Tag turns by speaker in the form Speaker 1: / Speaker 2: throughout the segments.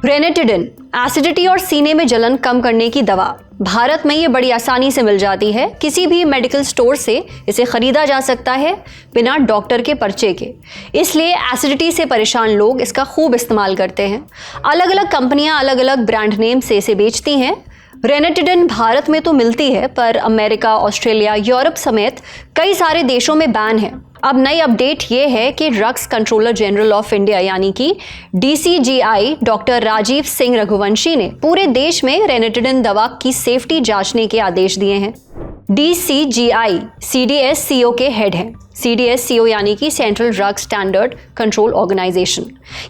Speaker 1: Ranitidine acidity और सीने में जलन कम करने की दवा। भारत में ये बड़ी आसानी से मिल जाती है। किसी भी मेडिकल स्टोर से इसे खरीदा जा सकता है बिना डॉक्टर के पर्चे के। इसलिए एसिडिटी से परेशान लोग इसका खूब इस्तेमाल करते हैं। अलग अलग कंपनियां अलग अलग ब्रांड नेम से इसे बेचती हैं। रेनेटिडिन भारत में तो मिलती है, पर अमेरिका, ऑस्ट्रेलिया, यूरोप समेत कई सारे देशों में बैन है। अब नई अपडेट ये है कि drugs controller general of India यानी कि DCGI डॉक्टर राजीव सिंह रघुवंशी ने पूरे देश में रेनेटिडिन दवा की सेफ्टी जांचने के आदेश दिए हैं। DCGI CDSCO के हेड हैं। CDSCO यानी कि central drug standard control organisation.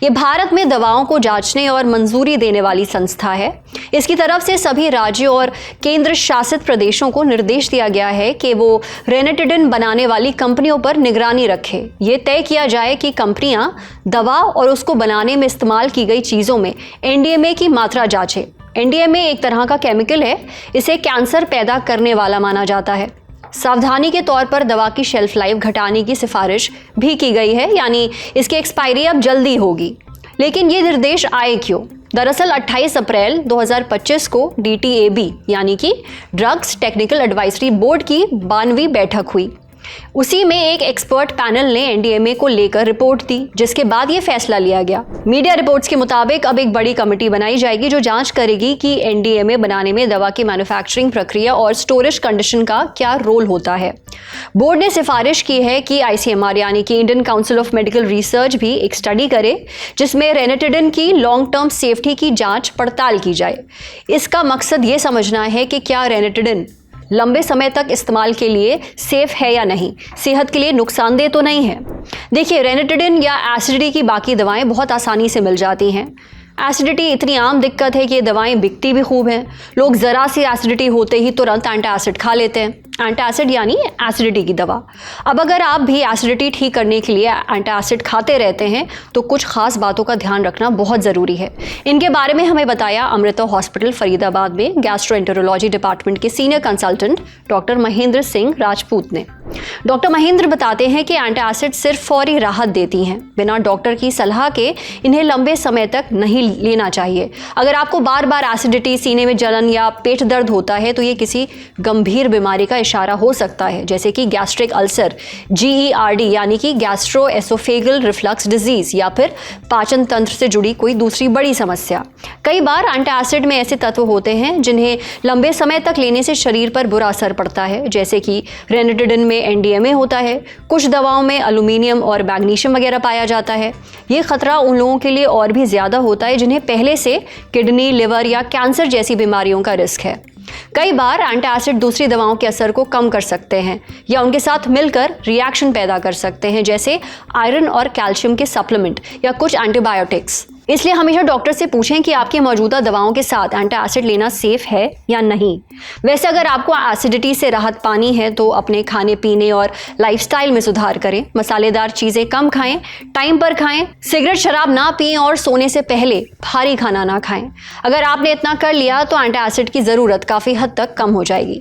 Speaker 1: ये भारत में दवाओं को जांचने और मंजूरी देने वाली संस्था है। इसकी तरफ से सभी राज्यों और केंद्र शासित प्रदेशों को निर्देश दिया गया है कि वो रेनेटिडिन बनाने वाली कंपनियों पर निगरानी रखें। ये तय किया जाए कि कंपनियां दवा और उसको बनाने में इस्तेमाल की गई चीज़ों में NDMA की मात्रा जांचें। NDMA एक तरह का केमिकल है। इसे कैंसर पैदा करने वाला माना जाता है। सावधानी के तौर पर दवा की शेल्फ लाइफ घटाने की सिफारिश भी की गई है, यानी इसकी एक्सपायरी अब जल्दी होगी। लेकिन ये निर्देश आए क्यों? दरअसल 28 अप्रैल 2025 को DTAB यानी कि ड्रग्स टेक्निकल एडवाइजरी बोर्ड की 92वीं बैठक हुई। उसी में एक एक्सपर्ट पैनल ने NDMA को लेकर रिपोर्ट दी, जिसके बाद ये फैसला लिया गया। मीडिया रिपोर्ट्स के मुताबिक अब एक बड़ी कमेटी बनाई जाएगी जो जांच करेगी कि NDMA बनाने में दवा की मैन्युफैक्चरिंग प्रक्रिया और स्टोरेज कंडीशन का क्या रोल होता है। बोर्ड ने सिफारिश की है कि ICMR यानी कि Indian council of medical research भी एक स्टडी करे जिसमें रेनेटिडिन की लॉन्ग टर्म सेफ्टी की जांच पड़ताल की जाए। इसका मकसद ये समझना है कि क्या रेनेटिडिन लंबे समय तक इस्तेमाल के लिए सेफ है या नहीं, सेहत के लिए नुकसानदेह तो नहीं है। देखिए, रेनेटिडिन या एसिडिटी की बाकी दवाएं बहुत आसानी से मिल जाती हैं। एसिडिटी इतनी आम दिक्कत है कि ये दवाएं बिकती भी खूब हैं। लोग ज़रा सी एसिडिटी होते ही तुरंत एंटासिड खा लेते हैं। एंटासिड यानी एसिडिटी की दवा। अब अगर आप भी एसिडिटी ठीक करने के लिए एंटासिड खाते रहते हैं तो कुछ खास बातों का ध्यान रखना बहुत ज़रूरी है। इनके बारे में हमें बताया अमृता हॉस्पिटल फरीदाबाद में गैस्ट्रोएंटेरोलॉजी डिपार्टमेंट के senior consultant doctor Mahendra Singh Rajput ने। डॉक्टर महेंद्र बताते हैं कि एंटासिड सिर्फ फौरी राहत देती हैं। बिना डॉक्टर की सलाह के इन्हें लंबे समय तक नहीं लेना चाहिए। अगर आपको बार बार एसिडिटी, सीने में जलन या पेट दर्द होता है तो ये किसी गंभीर बीमारी का इशारा हो सकता है, जैसे कि गैस्ट्रिक अल्सर, GERD यानी कि गैस्ट्रोएसोफेगल रिफ्लक्स डिजीज, या फिर पाचन तंत्र से जुड़ी कोई दूसरी बड़ी समस्या। कई बार एंटासिड में ऐसे तत्व होते हैं जिन्हें लंबे समय तक लेने से शरीर पर बुरा असर पड़ता है, जैसे कि रेनेटिडिन में NDMA होता है। कुछ दवाओं में एल्यूमिनियम और मैग्नीशियम वगैरह पाया जाता है। ये खतरा उन लोगों के लिए और भी ज्यादा होता है जिन्हें पहले से किडनी, लिवर या कैंसर जैसी बीमारियों का रिस्क है। कई बार एंटासिड दूसरी दवाओं के असर को कम कर सकते हैं या उनके साथ मिलकर रिएक्शन पैदा कर सकते हैं, जैसे आयरन और कैल्शियम के सप्लीमेंट या कुछ एंटीबायोटिक्स। इसलिए हमेशा डॉक्टर से पूछें कि आपकी मौजूदा दवाओं के साथ एंटासिड लेना सेफ है या नहीं। वैसे अगर आपको एसिडिटी से राहत पानी है तो अपने खाने पीने और लाइफस्टाइल में सुधार करें। मसालेदार चीज़ें कम खाएं, टाइम पर खाएं, सिगरेट शराब ना पिएं और सोने से पहले भारी खाना ना खाएं। अगर आपने इतना कर लिया तो एंटासिड की ज़रूरत काफ़ी हद तक कम हो जाएगी।